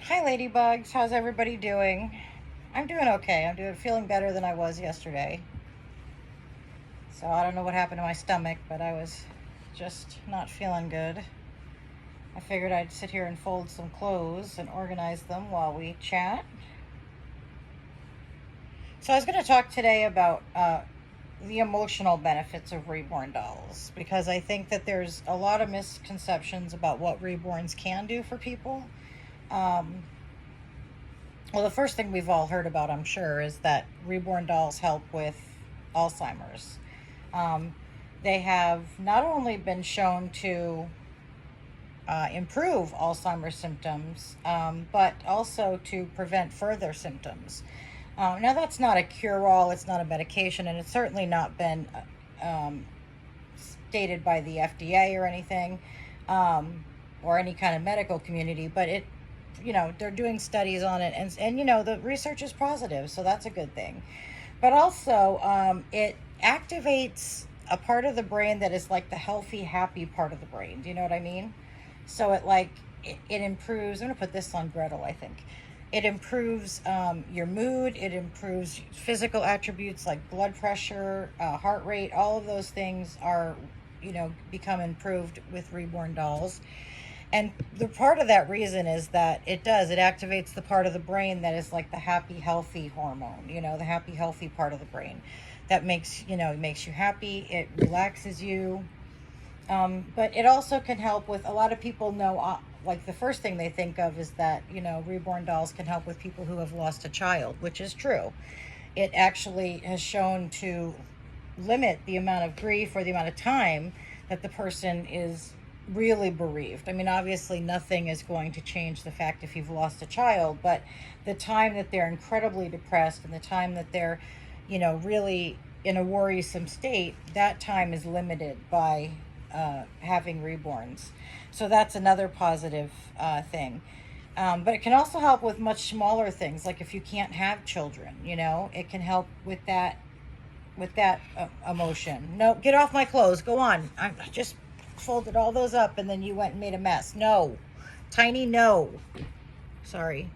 Hi, ladybugs. How's everybody doing? I'm doing okay. Feeling better than I was yesterday. So I don't know what happened to my stomach, but I was just not feeling good. I figured I'd sit here and fold some clothes and organize them while we chat. So I was going to talk today about the emotional benefits of reborn dolls because I think that there's a lot of misconceptions about what reborns can do for people. Um, Well, the first thing we've all heard about, I'm sure, is that reborn dolls help with Alzheimer's. Um, they have not only been shown to improve Alzheimer's symptoms, but also to prevent further symptoms. Now, that's not a cure all, it's not a medication, and it's certainly not been um, stated by the FDA or anything, or any kind of medical community, but they're doing studies on it, and the research is positive, so that's a good thing. But also, it activates a part of the brain that is like the healthy, happy part of the brain. Do you know what I mean? So it improves. I'm gonna put this on Gretel, I think. It improves your mood. It improves physical attributes like blood pressure, heart rate. All of those things are, become improved with reborn dolls. And the part of that reason is that it activates the part of the brain that is like the happy, healthy hormone, the happy, healthy part of the brain that makes you happy. It relaxes you. But it also can help with a lot of people know, like the first thing they think of is that, reborn dolls can help with people who have lost a child, which is true. It actually has shown to limit the amount of grief or the amount of time that the person is really bereaved. I mean, obviously, nothing is going to change the fact if you've lost a child, but the time that they're incredibly depressed and the time that they're, really in a worrisome state, that time is limited by having reborns. So that's another positive thing. But it can also help with much smaller things, like if you can't have children, it can help with that emotion. No, get off my clothes. Go on. I just folded all those up and then you went and made a mess. No. Tiny, no. Sorry.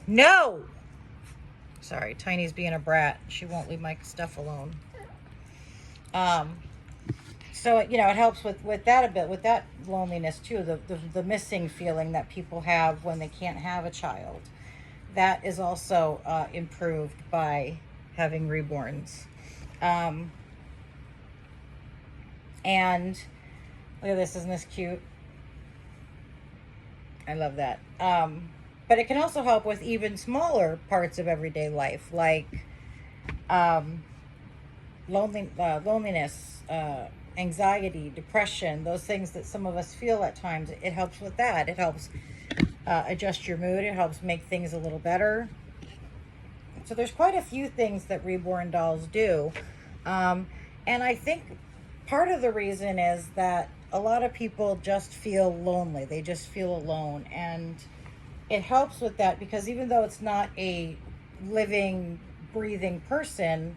No. Sorry, Tiny's being a brat. She won't leave my stuff alone. Um, so it helps with that a bit, with that loneliness too, the missing feeling that people have when they can't have a child. That is also improved by having reborns. Um, and look at this, isn't this cute? I love that. But it can also help with even smaller parts of everyday life, like um, loneliness, anxiety, depression, those things that some of us feel at times. It helps with that. It helps adjust your mood. It helps make things a little better. So there's quite a few things that reborn dolls do. Um, and I think part of the reason is that a lot of people just feel lonely. They just feel alone. And it helps with that because even though it's not a living, breathing person,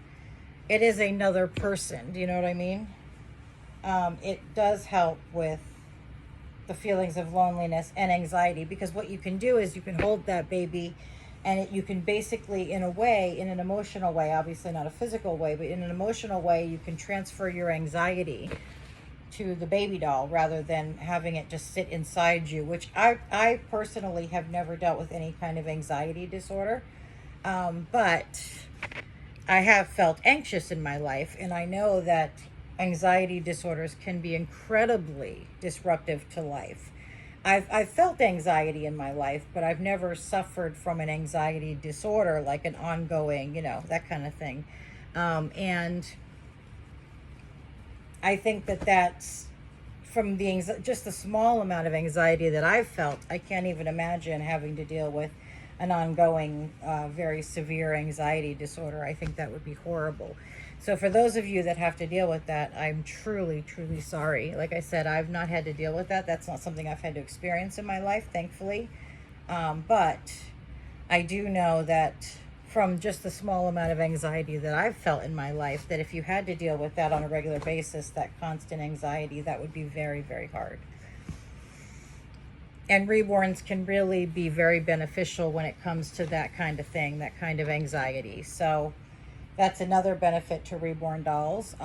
it is another person. Do you know what I mean? It does help with the feelings of loneliness and anxiety because what you can do is you can hold that baby and you can basically, in a way, in an emotional way, obviously not a physical way, but in an emotional way, you can transfer your anxiety to the baby doll rather than having it just sit inside you, which I personally have never dealt with any kind of anxiety disorder. But I have felt anxious in my life, and I know that anxiety disorders can be incredibly disruptive to life. I've felt anxiety in my life, but I've never suffered from an anxiety disorder, like an ongoing, that kind of thing. And I think that that's from just the small amount of anxiety that I've felt. I can't even imagine having to deal with an ongoing, very severe anxiety disorder. I think that would be horrible. So for those of you that have to deal with that, I'm truly, truly sorry. Like I said, I've not had to deal with that. That's not something I've had to experience in my life, thankfully. But I do know that from just the small amount of anxiety that I've felt in my life, that if you had to deal with that on a regular basis, that constant anxiety, that would be very, very hard. And reborns can really be very beneficial when it comes to that kind of thing, that kind of anxiety. So that's another benefit to reborn dolls.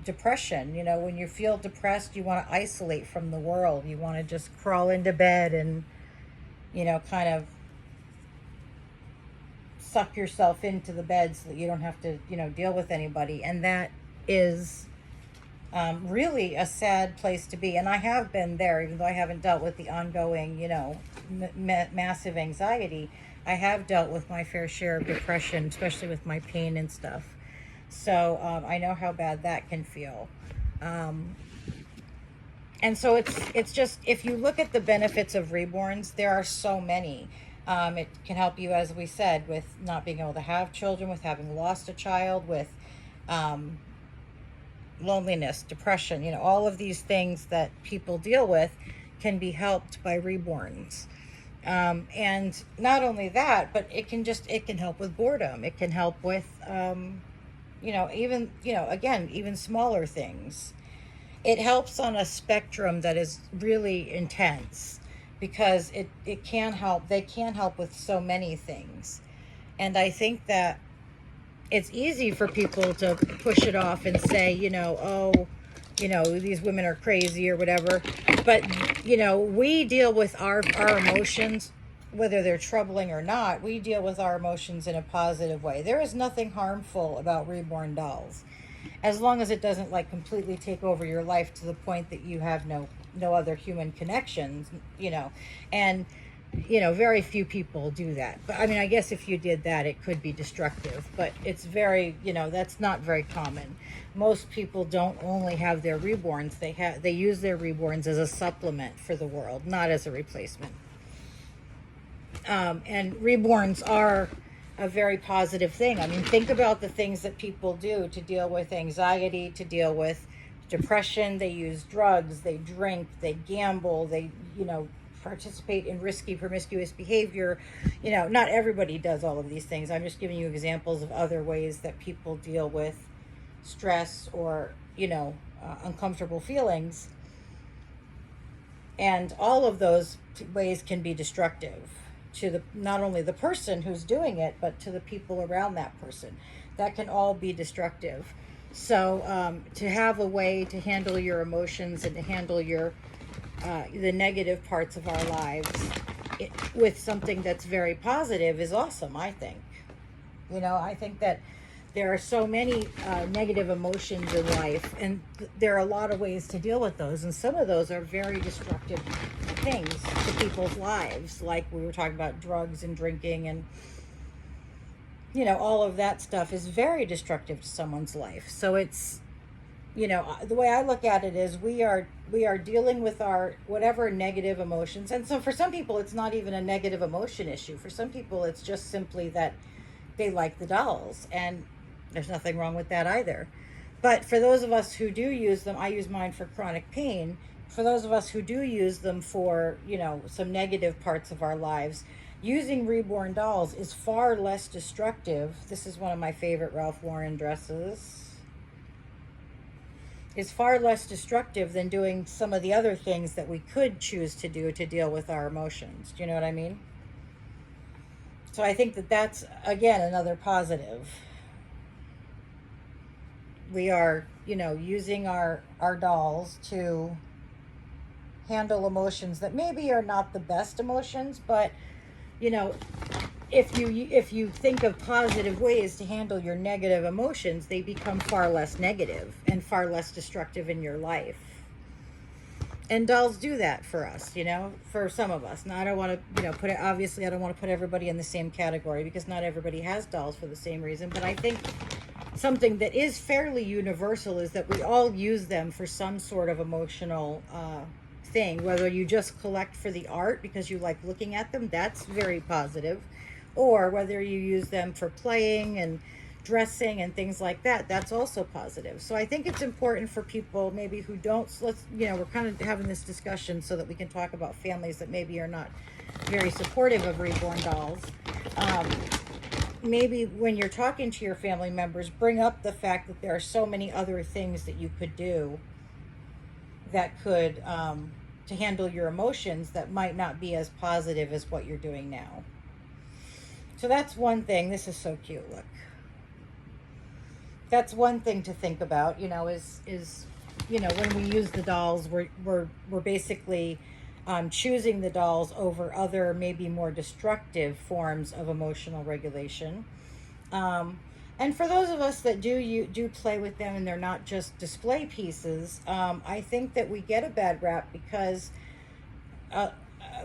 Depression, you know, when you feel depressed, you want to isolate from the world. You want to just crawl into bed and, you know, kind of suck yourself into the bed so that you don't have to, you know, deal with anybody. And that is really a sad place to be. And I have been there, even though I haven't dealt with the ongoing, you know, massive anxiety. I have dealt with my fair share of depression, especially with my pain and stuff. So I know how bad that can feel. And so it's just, if you look at the benefits of reborns, there are so many. It can help you, as we said, with not being able to have children, with having lost a child, with loneliness, depression, you know, all of these things that people deal with can be helped by reborns. And not only that, but it can help with boredom. It can help with, you know, even, you know, again, even smaller things. It helps on a spectrum that is really intense, because it can help, they can help with so many things. And I think that it's easy for people to push it off and say, you know, oh, you know, these women are crazy or whatever. But, you know, we deal with our emotions, whether they're troubling or not. We deal with our emotions in a positive way. There is nothing harmful about reborn dolls, as long as it doesn't like completely take over your life to the point that you have no other human connections, you know. And you know, very few people do that. But I mean, I guess if you did that, it could be destructive, but it's very, you know, that's not very common. Most people don't only have their reborns, they use their reborns as a supplement for the world, not as a replacement. And reborns are a very positive thing. I mean, think about the things that people do to deal with anxiety, to deal with depression. They use drugs, they drink, they gamble, they, you know, participate in risky, promiscuous behavior. You know, not everybody does all of these things. I'm just giving you examples of other ways that people deal with stress or, you know, uncomfortable feelings. And all of those ways can be destructive to the, not only the person who's doing it, but to the people around that person. That can all be destructive. So to have a way to handle your emotions and to handle your the negative parts of our lives with something that's very positive is awesome, I think. You know, I think that there are so many negative emotions in life, and there are a lot of ways to deal with those, and some of those are very destructive things to people's lives, like we were talking about drugs and drinking, and you know, all of that stuff is very destructive to someone's life. So it's, you know, the way I look at it is we are dealing with our whatever negative emotions. And so for some people, it's not even a negative emotion issue. For some people, it's just simply that they like the dolls, and there's nothing wrong with that either. But for those of us who do use them, I use mine for chronic pain. For those of us who do use them for, you know, some negative parts of our lives, using reborn dolls is far less destructive. This is one of my favorite Ralph Lauren dresses. Is far less destructive than doing some of the other things that we could choose to do to deal with our emotions. Do you know what I mean? So I think that that's, again, another positive. We are, you know, using our dolls to handle emotions that maybe are not the best emotions, but, you know, if you think of positive ways to handle your negative emotions, they become far less negative and far less destructive in your life. And dolls do that for us, you know, for some of us. Now, I don't want to, you know, obviously I don't want to put everybody in the same category, because not everybody has dolls for the same reason. But I think something that is fairly universal is that we all use them for some sort of emotional thing. Whether you just collect for the art because you like looking at them, that's very positive. Or whether you use them for playing and dressing and things like that, that's also positive. So I think it's important for people maybe who don't, let's, you know, we're kind of having this discussion so that we can talk about families that maybe are not very supportive of reborn dolls. Maybe when you're talking to your family members, bring up the fact that there are so many other things that you could do that could to handle your emotions that might not be as positive as what you're doing now. So that's one thing. This is so cute. Look, that's one thing to think about. Is when we use the dolls, we're basically choosing the dolls over other, maybe more destructive forms of emotional regulation. And for those of us that do play with them and they're not just display pieces, I think that we get a bad rap because,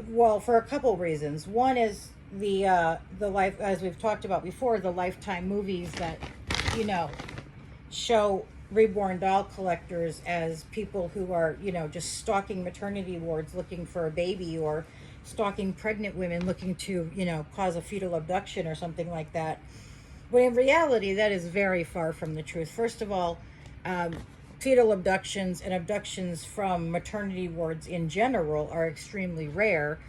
well, for a couple reasons. One is the life, as we've talked about before, the Lifetime movies that show reborn doll collectors as people who are just stalking maternity wards looking for a baby, or stalking pregnant women looking to cause a fetal abduction or something like that. When in reality, that is very far from the truth. First of all, fetal abductions and abductions from maternity wards in general are extremely rare,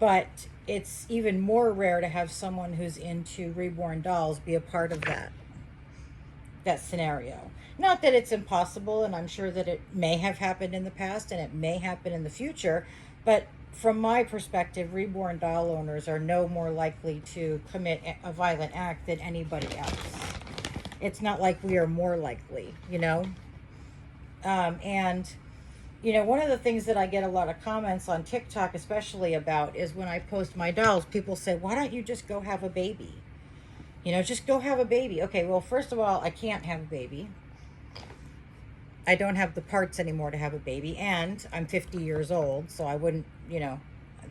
but it's even more rare to have someone who's into reborn dolls be a part of that scenario. Not that it's impossible, and I'm sure that it may have happened in the past and it may happen in the future, but from my perspective, reborn doll owners are no more likely to commit a violent act than anybody else. It's not like we are more likely, and one of the things that I get a lot of comments on TikTok especially about is when I post my dolls, people say, why don't you just go have a baby? Just go have a baby. Okay, well, first of all, I can't have a baby. I don't have the parts anymore to have a baby, and I'm 50 years old, so I wouldn't,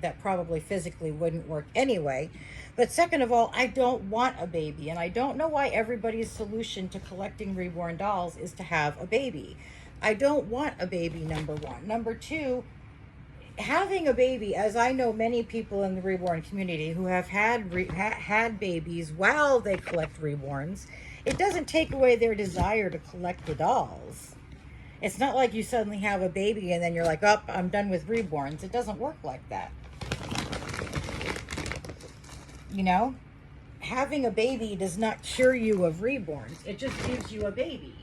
that probably physically wouldn't work anyway. But second of all, I don't want a baby, and I don't know why everybody's solution to collecting reborn dolls is to have a baby. I don't want a baby, number one. Number two, having a baby, as I know many people in the reborn community who have had babies while they collect reborns, it doesn't take away their desire to collect the dolls. It's not like you suddenly have a baby and then you're like, oh, I'm done with reborns. It doesn't work like that. Having a baby does not cure you of reborns. It just gives you a baby.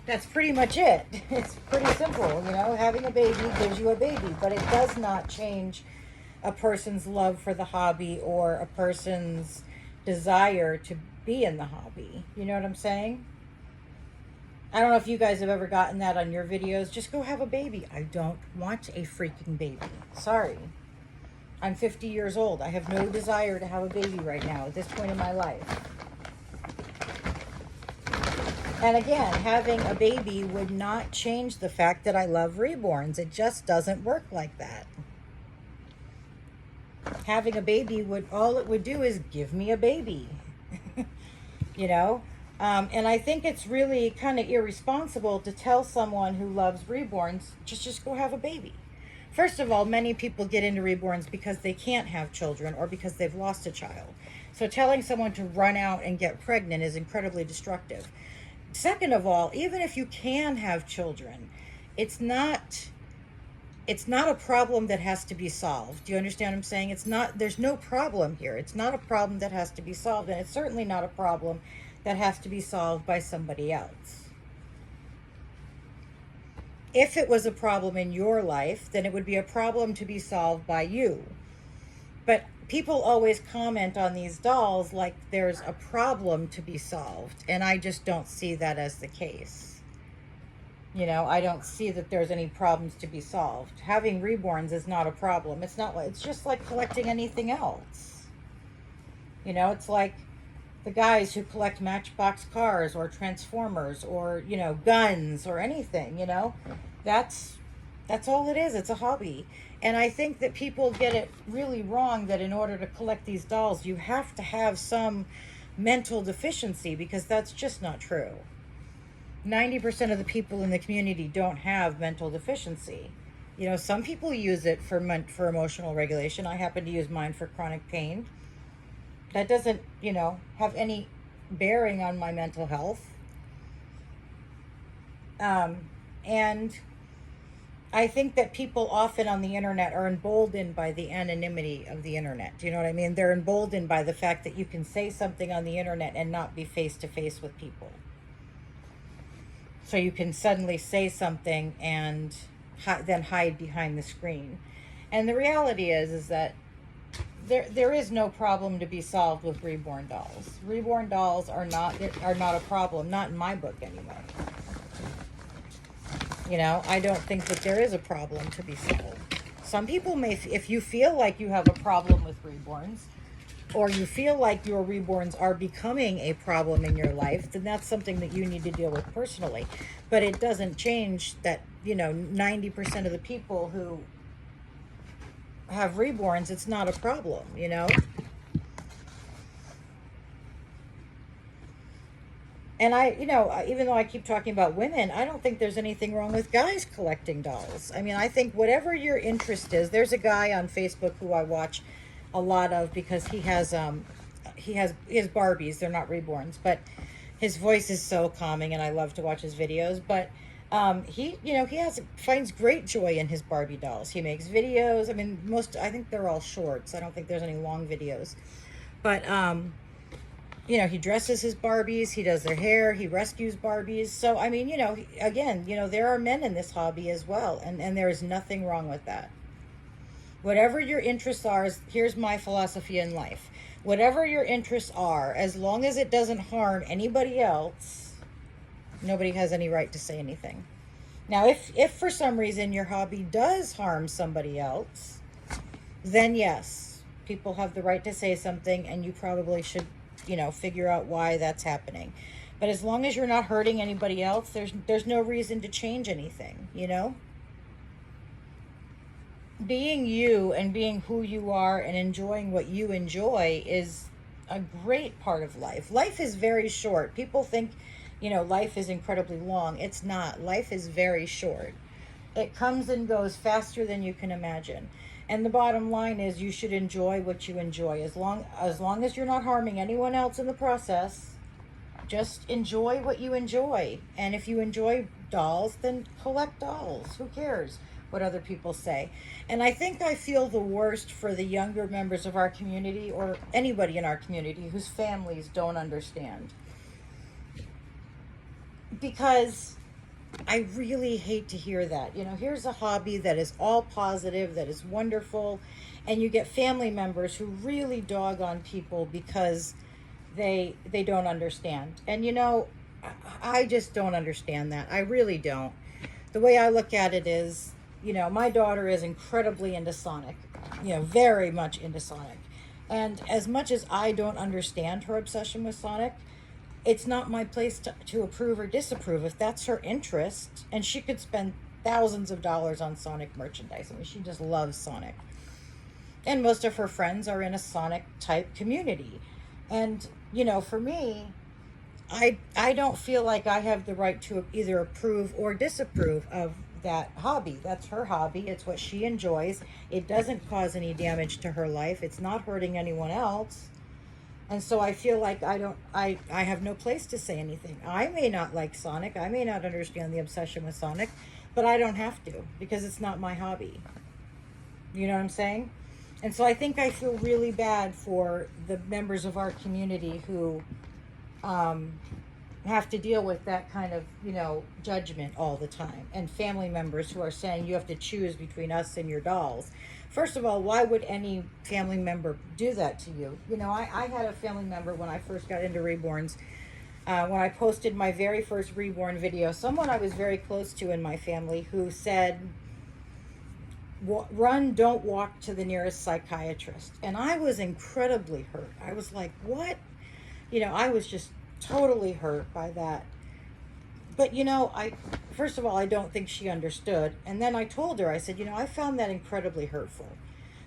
That's pretty much it. It's pretty simple. Having a baby gives you a baby, but it does not change a person's love for the hobby or a person's desire to be in the hobby. You know what I'm saying? I don't know if you guys have ever gotten that on your videos. Just go have a baby. I don't want a freaking baby. Sorry. I'm 50 years old. I have no desire to have a baby right now at this point in my life. And again, having a baby would not change the fact that I love reborns. It just doesn't work like that. Having a baby all it would do is give me a baby. And I think it's really kind of irresponsible to tell someone who loves reborns, just go have a baby. First of all, many people get into reborns because they can't have children or because they've lost a child. So telling someone to run out and get pregnant is incredibly destructive. Second of all, even if you can have children, it's not a problem that has to be solved. Do you understand what I'm saying? There's no problem here. It's not a problem that has to be solved, and it's certainly not a problem that has to be solved by somebody else. If it was a problem in your life, then it would be a problem to be solved by you. But people always comment on these dolls like there's a problem to be solved, and I just don't see that as the case. I don't see that there's any problems to be solved. Having reborns is not a problem. It's just like collecting anything else. It's like the guys who collect Matchbox cars or Transformers or, guns or anything, that's all it is. It's a hobby. And I think that people get it really wrong that in order to collect these dolls, you have to have some mental deficiency, because that's just not true. 90% of the people in the community don't have mental deficiency. Some people use it for emotional regulation. I happen to use mine for chronic pain. That doesn't, have any bearing on my mental health. And I think that people often on the internet are emboldened by the anonymity of the internet. Do you know what I mean? They're emboldened by the fact that you can say something on the internet and not be face to face with people. So you can suddenly say something and than hide behind the screen. And the reality is that there is no problem to be solved with reborn dolls. Reborn dolls are not a problem, not in my book anyway. You know, I don't think that there is a problem to be solved. Some people may, if you feel like you have a problem with reborns, or you feel like your reborns are becoming a problem in your life, then that's something that you need to deal with personally. But it doesn't change that, you know, 90% of the people who have reborns, it's not a problem, you know? And you know, even though I keep talking about women, I don't think there's anything wrong with guys collecting dolls. I mean, I think whatever your interest is, there's a guy on Facebook who I watch a lot of because he has his Barbies. They're not reborns, but his voice is so calming, and I love to watch his videos. But he, you know, finds great joy in his Barbie dolls. He makes videos. I mean, I think they're all shorts. I don't think there's any long videos, but you know, he dresses his Barbies, he does their hair, he rescues Barbies. So, I mean, you know, again, you know, there are men in this hobby as well, and there is nothing wrong with that. Whatever your interests are, here's my philosophy in life. Whatever your interests are, as long as it doesn't harm anybody else, nobody has any right to say anything. Now, if for some reason your hobby does harm somebody else, then yes, people have the right to say something, and you probably should, you know, figure out why that's happening. But as long as you're not hurting anybody else, there's no reason to change anything, you know? Being you and being who you are and enjoying what you enjoy is a great part of life. Life is very short. People think, you know, life is incredibly long. It's not. Life is very short. It comes and goes faster than you can imagine. And the bottom line is you should enjoy what you enjoy. As long as you're not harming anyone else in the process, just enjoy what you enjoy. And if you enjoy dolls, then collect dolls. Who cares what other people say? And I think I feel the worst for the younger members of our community, or anybody in our community whose families don't understand. Because I really hate to hear that. You know, here's a hobby that is all positive, that is wonderful, and you get family members who really dog on people because they don't understand. And you know, I just don't understand that. I really don't. The way I look at it is, you know, my daughter is incredibly into Sonic, you know, very much into Sonic. And as much as I don't understand her obsession with Sonic, it's not my place to approve or disapprove. If that's her interest, and she could spend thousands of dollars on Sonic merchandise. I mean, she just loves Sonic. And most of her friends are in a Sonic type community. And, you know, for me, I don't feel like I have the right to either approve or disapprove of that hobby. That's her hobby. It's what she enjoys. It doesn't cause any damage to her life. It's not hurting anyone else. And so I feel like I have no place to say anything. I may not like Sonic. I may not understand the obsession with Sonic, but I don't have to because it's not my hobby. You know what I'm saying? And so I think I feel really bad for the members of our community who have to deal with that kind of, you know, judgment all the time. And family members who are saying you have to choose between us and your dolls. First of all, why would any family member do that to you? You know, I had a family member when I first got into Reborns. When I posted my very first Reborn video, someone I was very close to in my family who said, run, don't walk to the nearest psychiatrist. And I was incredibly hurt. I was like, what? You know, I was just totally hurt by that. But, you know, first of all, I don't think she understood. And then I told her, I said, you know, I found that incredibly hurtful.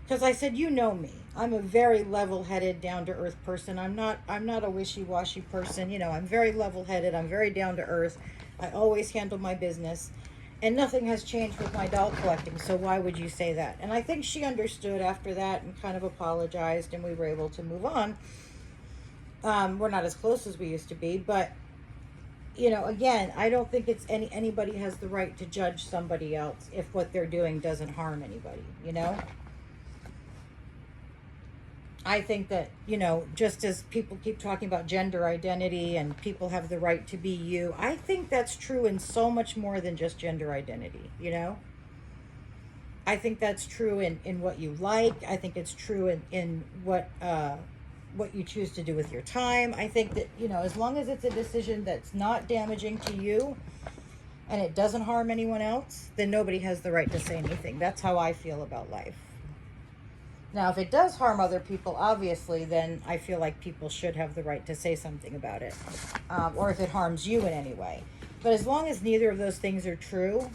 Because I said, you know me. I'm a very level-headed, down-to-earth person. I'm not a wishy-washy person. You know, I'm very level-headed. I'm very down-to-earth. I always handle my business. And nothing has changed with my doll collecting. So why would you say that? And I think she understood after that and kind of apologized. And we were able to move on. We're not as close as we used to be. But you know, again, I don't think it's anybody has the right to judge somebody else if what they're doing doesn't harm anybody, you know? I think that, you know, just as people keep talking about gender identity and people have the right to be you, I think that's true in so much more than just gender identity, you know? I think that's true in what you like. I think it's true in what you choose to do with your time. I think that, as long as it's a decision that's not damaging to you and it doesn't harm anyone else, then nobody has the right to say anything. That's how I feel about life. Now, if it does harm other people, obviously, then I feel like people should have the right to say something about it, or if it harms you in any way. But as long as neither of those things are true,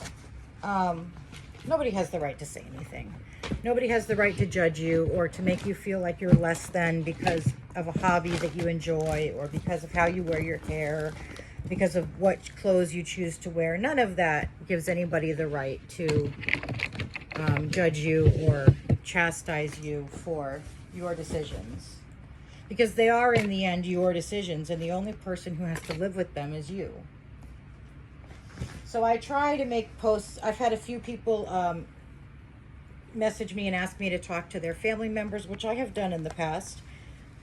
nobody has the right to say anything. Nobody has the right to judge you or to make you feel like you're less than because of a hobby that you enjoy, or because of how you wear your hair, because of what clothes you choose to wear. None of that gives anybody the right to judge you or chastise you for your decisions, because they are, in the end, your decisions, and the only person who has to live with them is you. So I try to make posts. I've had a few people message me and ask me to talk to their family members, which I have done in the past,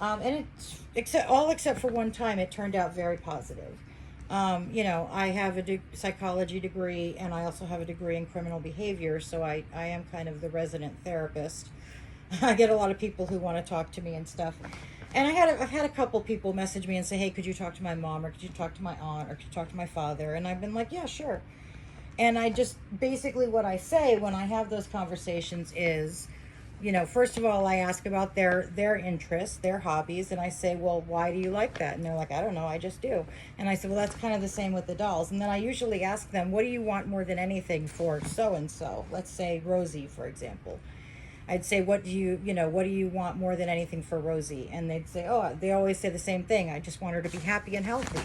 and it's except for one time, it turned out very positive. I have a psychology degree, and I also have a degree in criminal behavior, so I am kind of the resident therapist. I get a lot of people who want to talk to me and stuff. And I've had a couple people message me and say, hey, could you talk to my mom, or could you talk to my aunt, or could you talk to my father? And I've been like, yeah, sure. And I just, basically what I say when I have those conversations is, first of all, I ask about their interests, their hobbies, and I say, well, why do you like that? And they're like, I don't know, I just do. And I said, well, that's kind of the same with the dolls. And then I usually ask them, what do you want more than anything for so-and-so? Let's say Rosie, for example. I'd say, what do you want more than anything for Rosie? And they'd say, oh, they always say the same thing. I just want her to be happy and healthy.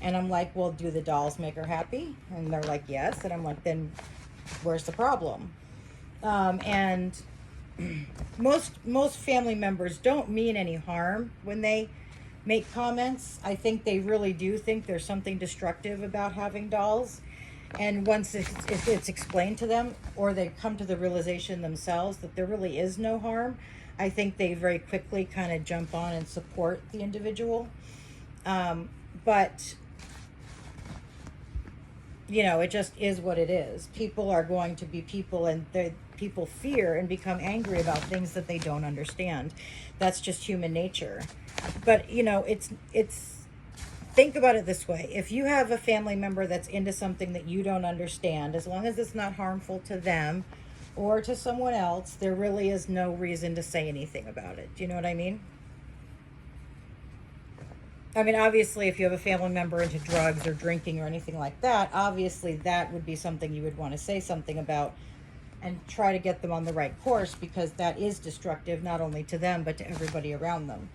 And I'm like, well, do the dolls make her happy? And they're like, yes. And I'm like, then where's the problem? And most family members don't mean any harm when they make comments. I think they really do think there's something destructive about having dolls. And once it's explained to them, or they come to the realization themselves that there really is no harm, I think they very quickly kind of jump on and support the individual. But it just is what it is. People are going to be people, and people fear and become angry about things that they don't understand. That's just human nature. But it's think about it this way. If you have a family member that's into something that you don't understand, as long as it's not harmful to them or to someone else, there really is no reason to say anything about it. Do you know what I mean? I mean, obviously, if you have a family member into drugs or drinking or anything like that, obviously that would be something you would want to say something about and try to get them on the right course, because that is destructive not only to them but to everybody around them.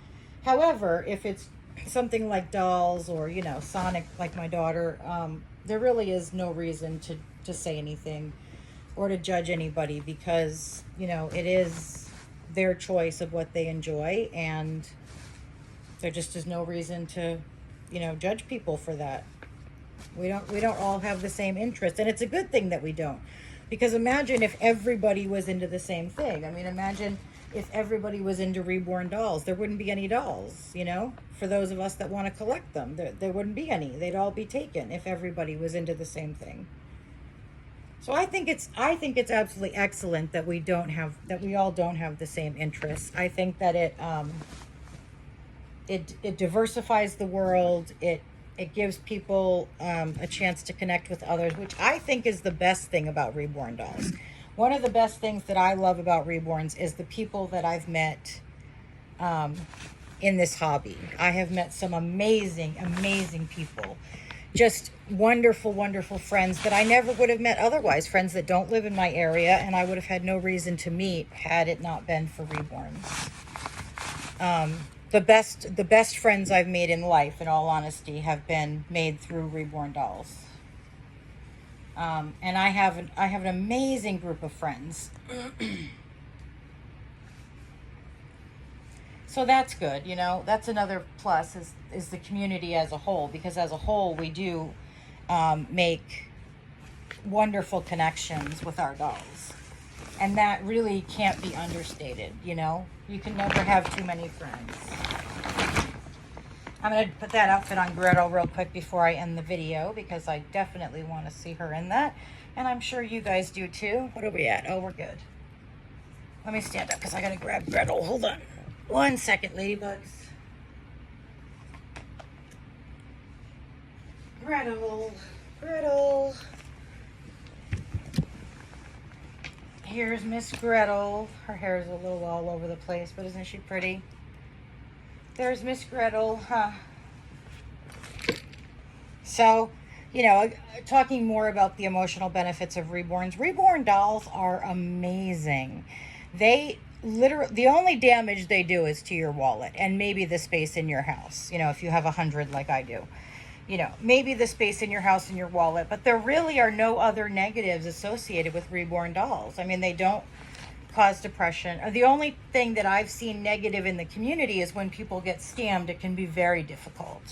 However, if it's something like dolls or Sonic, like my daughter, there really is no reason to say anything or to judge anybody, because it is their choice of what they enjoy, and there just is no reason to judge people for that. We don't all have the same interest, and it's a good thing that we don't, because imagine if everybody was into the same thing. I mean, imagine if everybody was into Reborn dolls. There wouldn't be any dolls, for those of us that want to collect them. There wouldn't be any. They'd all be taken if everybody was into the same thing. So I think it's absolutely excellent that we all don't have the same interests. I think that it diversifies the world. It gives people a chance to connect with others, which I think is the best thing about Reborn dolls. One of the best things that I love about Reborns is the people that I've met in this hobby. I have met some amazing, amazing people. Just wonderful, wonderful friends that I never would have met otherwise. Friends that don't live in my area, and I would have had no reason to meet had it not been for Reborns. The best friends I've made in life, in all honesty, have been made through Reborn dolls. And I have an amazing group of friends. So that's good, that's another plus is the community as a whole, because as a whole we do make wonderful connections with our dolls. And that really can't be understated, you can never have too many friends. I'm going to put that outfit on Gretel real quick before I end the video because I definitely want to see her in that. And I'm sure you guys do too. What are we at? Oh, we're good. Let me stand up because I got to grab Gretel. Hold on. 1 second, ladybugs. Gretel. Gretel. Here's Miss Gretel. Her hair is a little all over the place, but isn't she pretty? There's Miss Gretel, huh? So, you know, talking more about the emotional benefits of Reborns. Reborn dolls are amazing. They literally, the only damage they do is to your wallet and maybe the space in your house, you know, if you have 100 like I do. You know, maybe the space in your house and your wallet, but there really are no other negatives associated with Reborn dolls. I mean, they don't cause depression. The only thing that I've seen negative in the community is when people get scammed, it can be very difficult.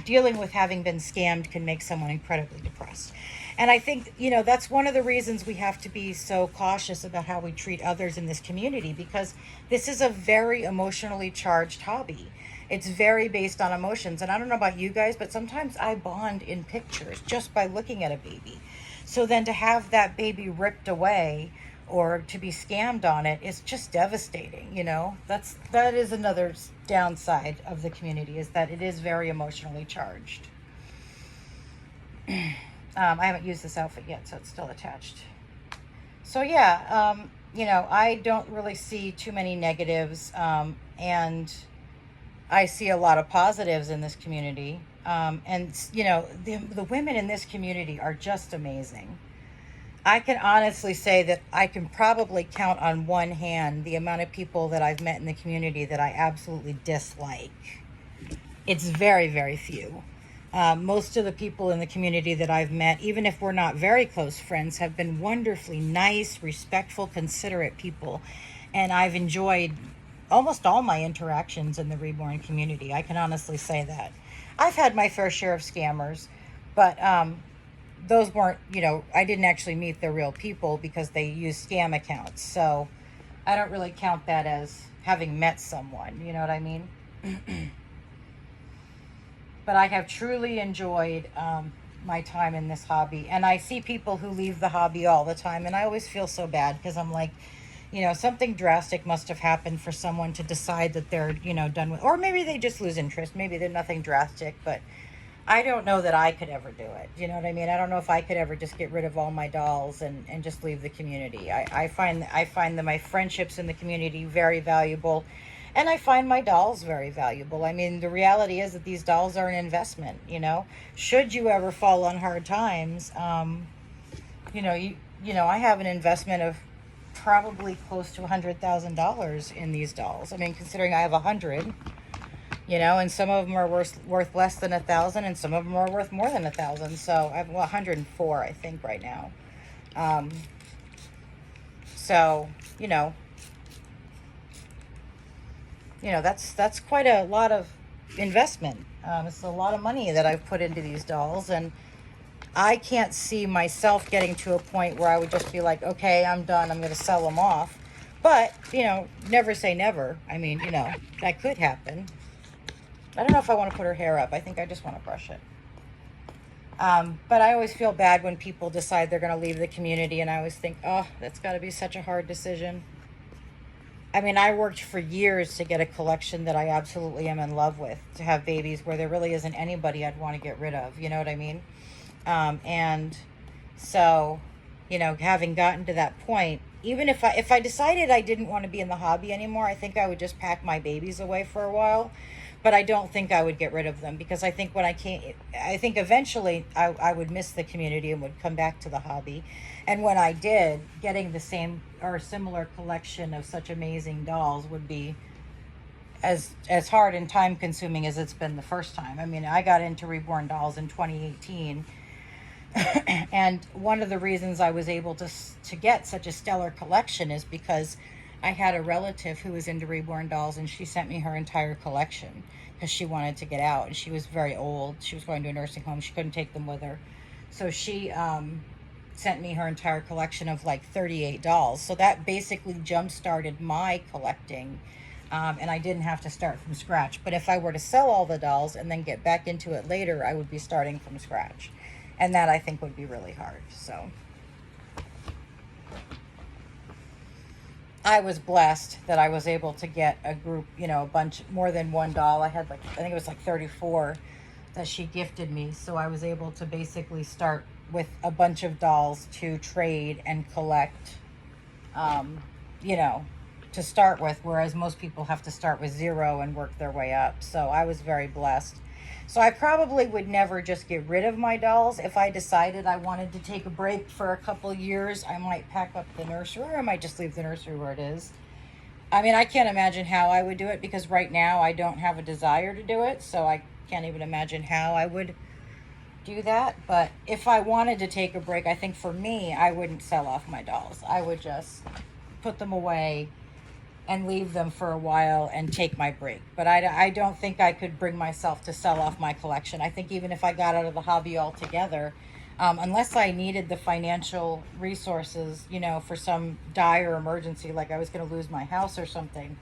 Dealing with having been scammed can make someone incredibly depressed. And I think, you know, that's one of the reasons we have to be so cautious about how we treat others in this community, because this is a very emotionally charged hobby. It's very based on emotions. And I don't know about you guys, but sometimes I bond in pictures just by looking at a baby. So then to have that baby ripped away or to be scammed on it is just devastating, you know. That is another downside of the community, is that it is very emotionally charged. I haven't used this outfit yet, so it's still attached. So yeah, you know, I don't really see too many negatives, and I see a lot of positives in this community. And, you know, the women in this community are just amazing. I can honestly say that I can probably count on one hand the amount of people that I've met in the community that I absolutely dislike. It's very, very few. Most of the people in the community that I've met, even if we're not very close friends, have been wonderfully nice, respectful, considerate people. And I've enjoyed almost all my interactions in the Reborn community. I can honestly say that. I've had my fair share of scammers, but those weren't, you know, I didn't actually meet the real people because they use scam accounts. So I don't really count that as having met someone, you know what I mean? But I have truly enjoyed my time in this hobby. And I see people who leave the hobby all the time, and I always feel so bad because I'm like, you know, something drastic must have happened for someone to decide that they're, you know, done with, or maybe they just lose interest. Maybe they're nothing drastic, but I don't know that I could ever do it. You know what I mean? I don't know if I could ever just get rid of all my dolls and just leave the community. I find that my friendships in the community very valuable, and I find my dolls very valuable. I mean, the reality is that these dolls are an investment, you know. Should you ever fall on hard times, you know, I have an investment of probably close to $100,000 in these dolls. I mean, considering I have 100, you know, and some of them are worth less than 1,000, and some of them are worth more than 1,000. So I have 104, I think, right now. So that's quite a lot of investment. It's a lot of money that I've put into these dolls, and I can't see myself getting to a point where I would just be like, okay, I'm done, I'm going to sell them off. But, you know, never say never. I mean, you know, that could happen. I don't know if I want to put her hair up. I think I just want to brush it. But I always feel bad when people decide they're going to leave the community, and I always think, oh, that's got to be such a hard decision. I mean, I worked for years to get a collection that I absolutely am in love with, to have babies where there really isn't anybody I'd want to get rid of. You know what I mean? And so, you know, having gotten to that point, even if I decided I didn't want to be in the hobby anymore, I think I would just pack my babies away for a while. But I don't think I would get rid of them, because I think I think eventually I would miss the community and would come back to the hobby. And when I did, getting the same or similar collection of such amazing dolls would be as hard and time consuming as it's been the first time. I mean, I got into Reborn dolls in 2018. And one of the reasons I was able to get such a stellar collection is because I had a relative who was into Reborn dolls, and she sent me her entire collection because she wanted to get out, and she was very old. She was going to a nursing home. She couldn't take them with her. So she sent me her entire collection of like 38 dolls. So that basically jump-started my collecting And I didn't have to start from scratch. But if I were to sell all the dolls and then get back into it later, I would be starting from scratch. And that I think would be really hard. So I was blessed that I was able to get a group, you know, a bunch, more than one doll. I had like, I think it was like 34 that she gifted me. So I was able to basically start with a bunch of dolls to trade and collect, you know, to start with, whereas most people have to start with zero and work their way up. So I was very blessed. So I probably would never just get rid of my dolls. If I decided I wanted to take a break for a couple years, I might pack up the nursery, or I might just leave the nursery where it is. I mean, I can't imagine how I would do it, because right now I don't have a desire to do it. So I can't even imagine how I would do that. But if I wanted to take a break, I think for me, I wouldn't sell off my dolls. I would just put them away and leave them for a while and take my break. But I don't think I could bring myself to sell off my collection. I think even if I got out of the hobby altogether, unless I needed the financial resources, you know, for some dire emergency, like I was going to lose my house or something,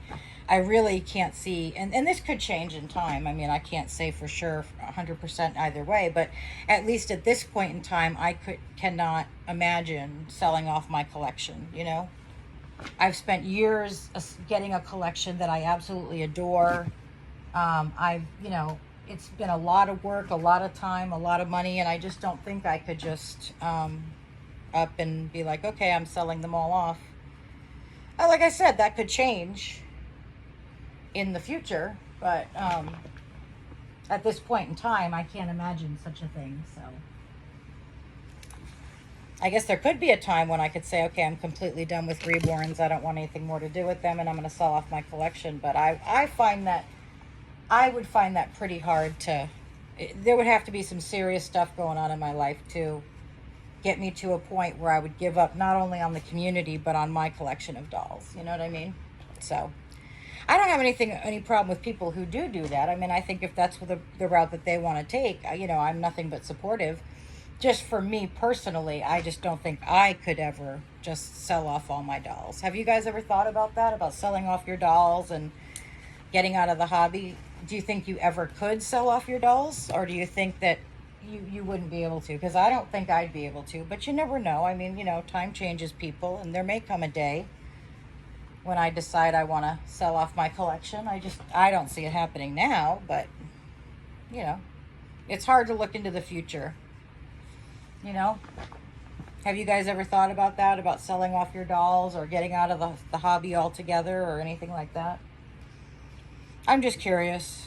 I really can't see, and this could change in time. I mean, I can't say for sure 100% either way, but at least at this point in time, cannot imagine selling off my collection, you know? I've spent years getting a collection that I absolutely adore. You know, it's been a lot of work, a lot of time, a lot of money, and I just don't think I could just up and be like, okay, I'm selling them all off. Like I said, that could change in the future, but at this point in time, I can't imagine such a thing. So I guess there could be a time when I could say, okay, I'm completely done with Reborns. I don't want anything more to do with them, and I'm going to sell off my collection. But I find that I would find that pretty hard to. There would have to be some serious stuff going on in my life to get me to a point where I would give up not only on the community but on my collection of dolls. You know what I mean? So I don't have any problem with people who do that. I mean, I think if that's the route that they want to take, you know, I'm nothing but supportive. Just for me personally, I just don't think I could ever just sell off all my dolls. Have you guys ever thought about that, about selling off your dolls and getting out of the hobby? Do you think you ever could sell off your dolls, or do you think that you wouldn't be able to? Because I don't think I'd be able to, but you never know. I mean, you know, time changes people, and there may come a day when I decide I want to sell off my collection. I don't see it happening now, but you know, it's hard to look into the future. You know, have you guys ever thought about that, about selling off your dolls or getting out of the hobby altogether or anything like that? I'm just curious.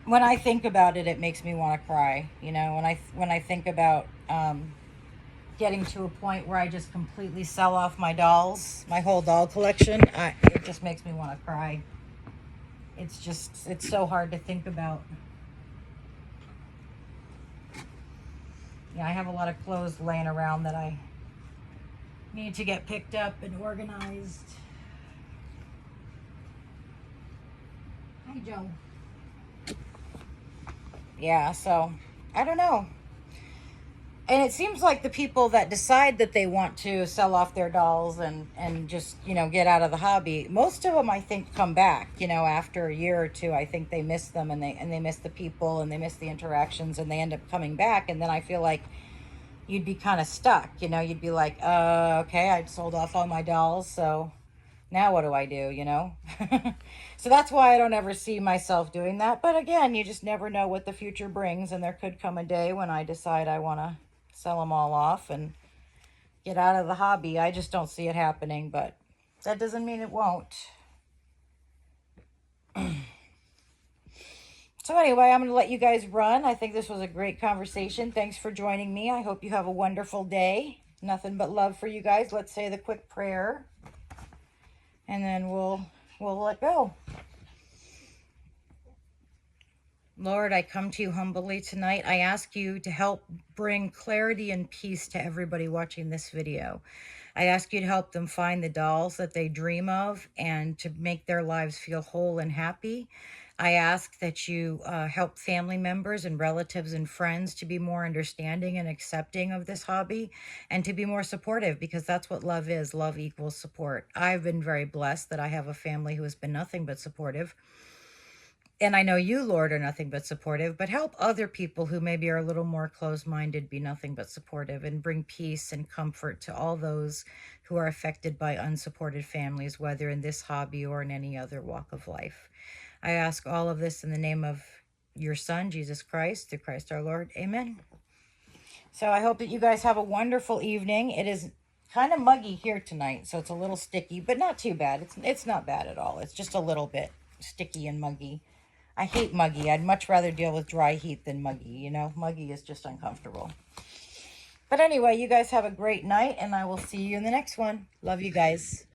When I think about it, it makes me want to cry. You know, when I think about getting to a point where I just completely sell off my dolls, my whole doll collection, it just makes me want to cry. It's so hard to think about. Yeah, I have a lot of clothes laying around that I need to get picked up and organized. Hi, Joe. Yeah, so I don't know. And it seems like the people that decide that they want to sell off their dolls and just, you know, get out of the hobby, most of them, I think, come back, you know, after a year or two. I think they miss them, and they miss the people, and they miss the interactions, and they end up coming back. And then I feel like you'd be kind of stuck, you know, you'd be like, okay, I'd sold off all my dolls, so now what do I do, you know? So that's why I don't ever see myself doing that. But again, you just never know what the future brings, and there could come a day when I decide I want to sell them all off and get out of the hobby. I just don't see it happening, but that doesn't mean it won't. So anyway, I'm going to let you guys run. I think this was a great conversation. Thanks for joining me. I hope you have a wonderful day. Nothing but love for you guys. Let's say the quick prayer, and then we'll let go. Lord, I come to you humbly tonight. I ask you to help bring clarity and peace to everybody watching this video. I ask you to help them find the dolls that they dream of and to make their lives feel whole and happy. I ask that you help family members and relatives and friends to be more understanding and accepting of this hobby and to be more supportive, because that's what love is. Love equals support. I've been very blessed that I have a family who has been nothing but supportive. And I know you, Lord, are nothing but supportive, but help other people who maybe are a little more closed minded be nothing but supportive and bring peace and comfort to all those who are affected by unsupported families, whether in this hobby or in any other walk of life. I ask all of this in the name of your Son, Jesus Christ, through Christ our Lord. Amen. So I hope that you guys have a wonderful evening. It is kind of muggy here tonight, so it's a little sticky, but not too bad. It's not bad at all. It's just a little bit sticky and muggy. I hate muggy. I'd much rather deal with dry heat than muggy, you know? Muggy is just uncomfortable. But anyway, you guys have a great night, and I will see you in the next one. Love you guys.